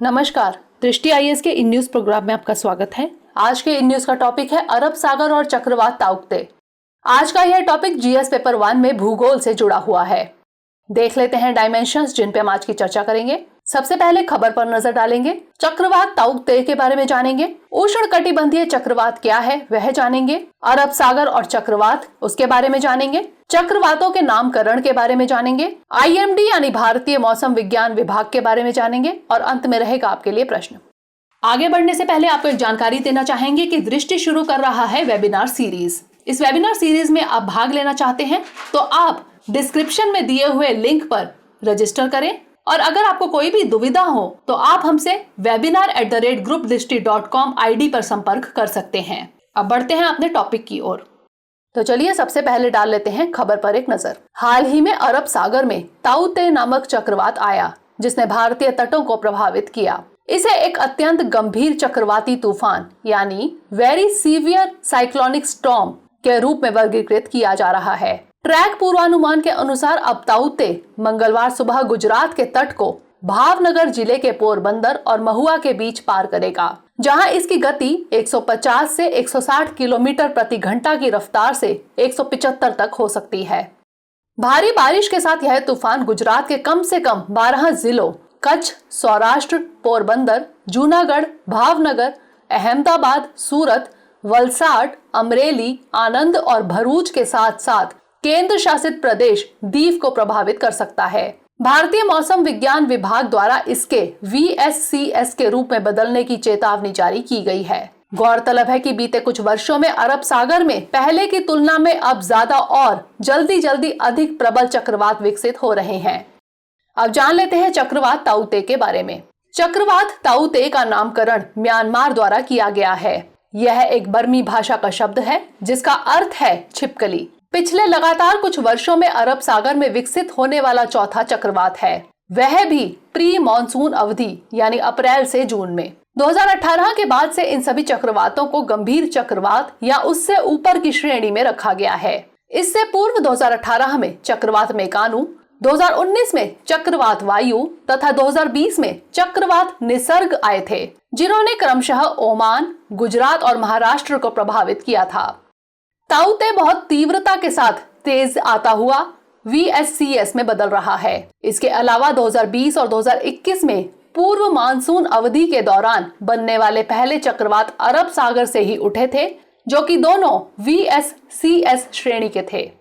नमस्कार, दृष्टि आईएएस के इन न्यूज प्रोग्राम में आपका स्वागत है। आज के इन न्यूज का टॉपिक है अरब सागर और चक्रवात ताउते। आज का यह टॉपिक जीएस पेपर 1 में भूगोल से जुड़ा हुआ है। देख लेते हैं डायमेंशंस जिन पे हम आज की चर्चा करेंगे। सबसे पहले खबर पर नजर डालेंगे। चक्रवात ताउते के बारे में जानेंगे। उष्णकटिबंधीय चक्रवात क्या है वह जानेंगे। अरब सागर और चक्रवात उसके बारे में जानेंगे। चक्रवातों के नामकरण के बारे में जानेंगे। आईएमडी यानी भारतीय मौसम विज्ञान विभाग के बारे में जानेंगे और अंत में रहेगा आपके लिए प्रश्न। आगे बढ़ने से पहले आपको एक जानकारी देना चाहेंगे कि दृष्टि शुरू कर रहा है वेबिनार सीरीज। इस वेबिनार सीरीज में आप भाग लेना चाहते हैं तो आप डिस्क्रिप्शन में दिए हुए लिंक पर रजिस्टर करें और अगर आपको कोई भी दुविधा हो तो आप हमसे webinar@groupdrishti.com आईडी पर संपर्क कर सकते हैं। अब बढ़ते हैं अपने टॉपिक की ओर। तो चलिए सबसे पहले डाल लेते हैं खबर पर एक नजर। हाल ही में अरब सागर में ताउते नामक चक्रवात आया जिसने भारतीय तटों को प्रभावित किया। इसे एक अत्यंत गंभीर चक्रवाती तूफान यानी वेरी सीवियर साइक्लोनिक स्टॉर्म के रूप में वर्गीकृत किया जा रहा है। ट्रैक पूर्वानुमान के अनुसार अब ताउते मंगलवार सुबह गुजरात के तट को भावनगर जिले के पोरबंदर और महुआ के बीच पार करेगा, जहां इसकी गति 150 से 160 किलोमीटर प्रति घंटा की रफ्तार से 175 तक हो सकती है। भारी बारिश के साथ यह तूफान गुजरात के कम से कम 12 जिलों कच्छ, सौराष्ट्र, पोरबंदर, जूनागढ़, भावनगर, अहमदाबाद, सूरत, वलसाड, अमरेली, आनंद और भरूच के साथ साथ केंद्र शासित प्रदेश दीव को प्रभावित कर सकता है। भारतीय मौसम विज्ञान विभाग द्वारा इसके VSCS के रूप में बदलने की चेतावनी जारी की गई है। गौरतलब है कि बीते कुछ वर्षों में अरब सागर में पहले की तुलना में अब ज्यादा और जल्दी अधिक प्रबल चक्रवात विकसित हो रहे हैं। अब जान लेते हैं चक्रवात ताउते के बारे में। चक्रवात ताउते का नामकरण म्यांमार द्वारा किया गया है। यह एक बर्मी भाषा का शब्द है जिसका अर्थ है छिपकली। पिछले लगातार कुछ वर्षों में अरब सागर में विकसित होने वाला चौथा चक्रवात है, वह भी प्री मॉनसून अवधि यानी अप्रैल से जून में। 2018 के बाद से इन सभी चक्रवातों को गंभीर चक्रवात या उससे ऊपर की श्रेणी में रखा गया है। इससे पूर्व 2018 में चक्रवात मेकानु, 2019 में चक्रवात वायु तथा 2020 में चक्रवात निसर्ग आए थे, जिन्होंने क्रमशः ओमान, गुजरात और महाराष्ट्र को प्रभावित किया था। ताउते बहुत तीव्रता के साथ तेज आता हुआ VSCS में बदल रहा है। इसके अलावा 2020 और 2021 में पूर्व मानसून अवधि के दौरान बनने वाले पहले चक्रवात अरब सागर से ही उठे थे, जो कि दोनों VSCS श्रेणी के थे।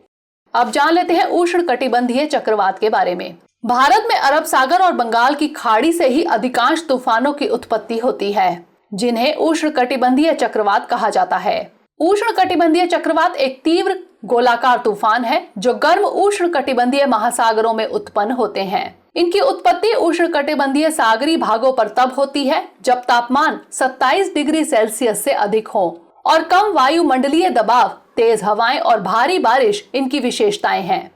अब जान लेते हैं उष्णकटिबंधीय चक्रवात के बारे में। भारत में अरब सागर और बंगाल की खाड़ी से ही अधिकांश तूफानों की उत्पत्ति होती है, जिन्हें उष्णकटिबंधीय चक्रवात कहा जाता है। उष्णकटिबंधीय चक्रवात एक तीव्र गोलाकार तूफान है जो गर्म उष्णकटिबंधीय महासागरों में उत्पन्न होते हैं। इनकी उत्पत्ति उष्णकटिबंधीय सागरी भागों पर तब होती है जब तापमान 27 डिग्री सेल्सियस से अधिक हो और कम वायुमंडलीय दबाव, तेज हवाएं और भारी बारिश इनकी विशेषताएं हैं।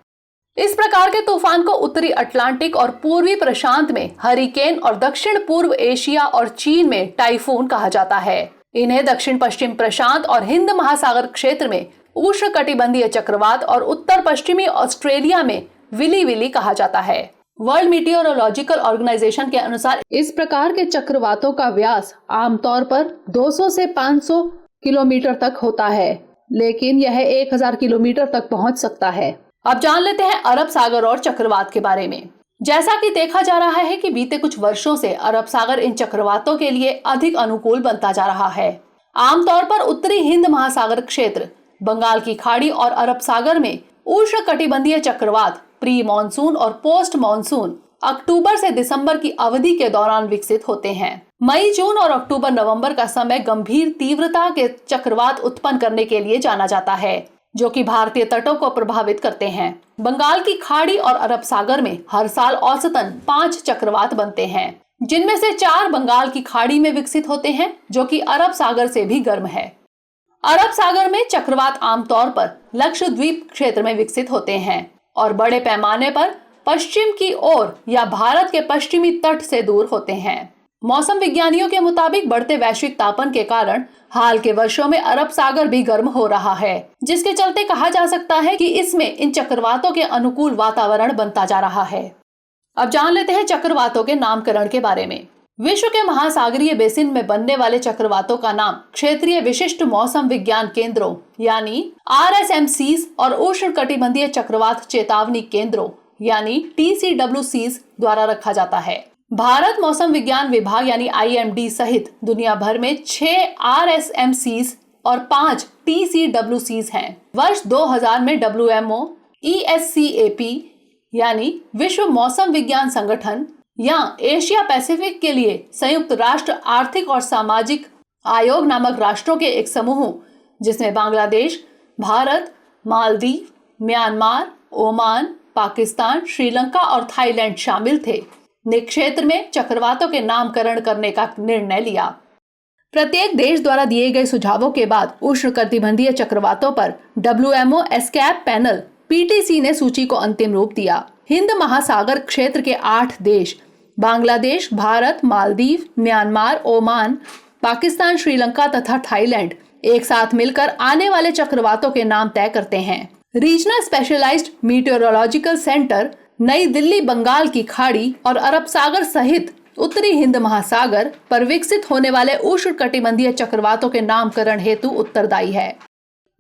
इस प्रकार के तूफान को उत्तरी अटलांटिक और पूर्वी प्रशांत में हरिकेन और दक्षिण पूर्व एशिया और चीन में टाइफून कहा जाता है। इन्हें दक्षिण पश्चिम प्रशांत और हिंद महासागर क्षेत्र में उष्णकटिबंधीय चक्रवात और उत्तर पश्चिमी ऑस्ट्रेलिया में विली कहा जाता है। वर्ल्ड मीटियोरोलॉजिकल ऑर्गेनाइजेशन के अनुसार इस प्रकार के चक्रवातों का व्यास आमतौर पर 200 से 500 किलोमीटर तक होता है, लेकिन यह 1000 किलोमीटर तक पहुंच सकता है। अब जान लेते हैं अरब सागर और चक्रवात के बारे में। जैसा कि देखा जा रहा है कि बीते कुछ वर्षों से अरब सागर इन चक्रवातों के लिए अधिक अनुकूल बनता जा रहा है। आमतौर पर उत्तरी हिंद महासागर क्षेत्र, बंगाल की खाड़ी और अरब सागर में उष्णकटिबंधीय चक्रवात प्री मॉनसून और पोस्ट मॉनसून अक्टूबर से दिसंबर की अवधि के दौरान विकसित होते हैं। मई, जून और अक्टूबर नवंबर का समय गंभीर तीव्रता के चक्रवात उत्पन्न करने के लिए जाना जाता है, जो कि भारतीय तटों को प्रभावित करते हैं। बंगाल की खाड़ी और अरब सागर में हर साल औसतन 5 चक्रवात बनते हैं, जिनमें से 4 बंगाल की खाड़ी में विकसित होते हैं, जो कि अरब सागर से भी गर्म है। अरब सागर में चक्रवात आमतौर पर लक्षद्वीप क्षेत्र में विकसित होते हैं और बड़े पैमाने पर पश्चिम की ओर या भारत के पश्चिमी तट से दूर होते हैं। मौसम विज्ञानियों के मुताबिक बढ़ते वैश्विक तापन के कारण हाल के वर्षों में अरब सागर भी गर्म हो रहा है, जिसके चलते कहा जा सकता है कि इसमें इन चक्रवातों के अनुकूल वातावरण बनता जा रहा है। अब जान लेते हैं चक्रवातों के नामकरण के बारे में। विश्व के महासागरीय बेसिन में बनने वाले चक्रवातों का नाम क्षेत्रीय विशिष्ट मौसम विज्ञान केंद्रों यानी RSMCs और उष्णकटिबंधीय चक्रवात चेतावनी केंद्रों यानी TCWCs द्वारा रखा जाता है। भारत मौसम विज्ञान विभाग यानी IMD सहित दुनिया भर में 6 RSMCs और 5 TCWCs हैं। वर्ष 2000 में WMO, ESCAP यानी विश्व मौसम विज्ञान संगठन या एशिया पैसिफिक के लिए संयुक्त राष्ट्र आर्थिक और सामाजिक आयोग नामक राष्ट्रों के एक समूह जिसमें बांग्लादेश, भारत, मालदीव, म्यांमार, ओमान, पाकिस्तान, श्रीलंका और थाईलैंड शामिल थे, ने क्षेत्र में चक्रवातों के नामकरण करने का निर्णय लिया। प्रत्येक देश द्वारा दिए गए सुझावों के बाद उष्णकटिबंधीय चक्रवातों पर WMO एस्कैप पैनल PTC ने सूची को अंतिम रूप दिया। हिंद महासागर क्षेत्र के 8 देश बांग्लादेश, भारत, मालदीव, म्यांमार, ओमान, पाकिस्तान, श्रीलंका तथा थाईलैंड एक साथ मिलकर आने वाले चक्रवातों के नाम तय करते हैं। रीजनल स्पेशलाइज्ड मीटेरोलॉजिकल सेंटर नई दिल्ली बंगाल की खाड़ी और अरब सागर सहित उत्तरी हिंद महासागर पर विकसित होने वाले उष्णकटिबंधीय चक्रवातों के नामकरण हेतु उत्तरदायी है।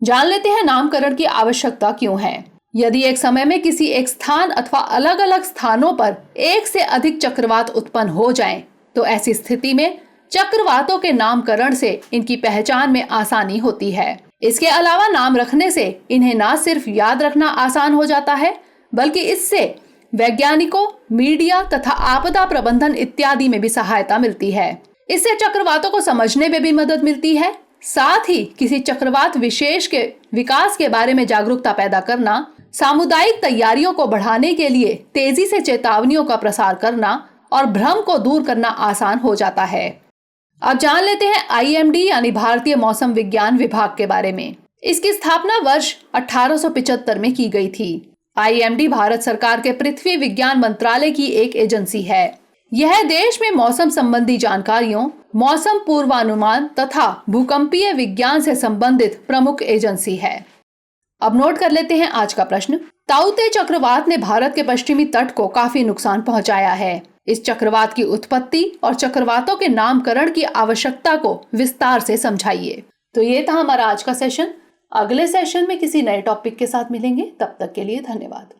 जान लेते हैं नामकरण की आवश्यकता क्यों है। यदि एक समय में किसी एक स्थान अथवा अलग अलग स्थानों पर एक से अधिक चक्रवात उत्पन्न हो जाएं, तो ऐसी स्थिति में चक्रवातों के नामकरण से इनकी पहचान में आसानी होती है। इसके अलावा नाम रखने से इन्हें न सिर्फ याद रखना आसान हो जाता है, बल्कि इससे वैज्ञानिकों, मीडिया तथा आपदा प्रबंधन इत्यादि में भी सहायता मिलती है। इससे चक्रवातों को समझने में भी मदद मिलती है। साथ ही किसी चक्रवात विशेष के विकास के बारे में जागरूकता पैदा करना, सामुदायिक तैयारियों को बढ़ाने के लिए तेजी से चेतावनियों का प्रसार करना और भ्रम को दूर करना आसान हो जाता है। अब जान लेते हैं IMD यानी भारतीय मौसम विज्ञान विभाग के बारे में। इसकी स्थापना वर्ष 1875 में की गई थी। IMD भारत सरकार के पृथ्वी विज्ञान मंत्रालय की एक एजेंसी है। यह देश में मौसम संबंधी जानकारियों, मौसम पूर्वानुमान तथा भूकंपीय विज्ञान से संबंधित प्रमुख एजेंसी है। अब नोट कर लेते हैं आज का प्रश्न। ताऊते चक्रवात ने भारत के पश्चिमी तट को काफी नुकसान पहुंचाया है। इस चक्रवात की उत्पत्ति और चक्रवातों के नामकरण की आवश्यकता को विस्तार से समझाइए। तो ये था हमारा आज का सेशन। अगले सेशन में किसी नए टॉपिक के साथ मिलेंगे। तब तक के लिए धन्यवाद।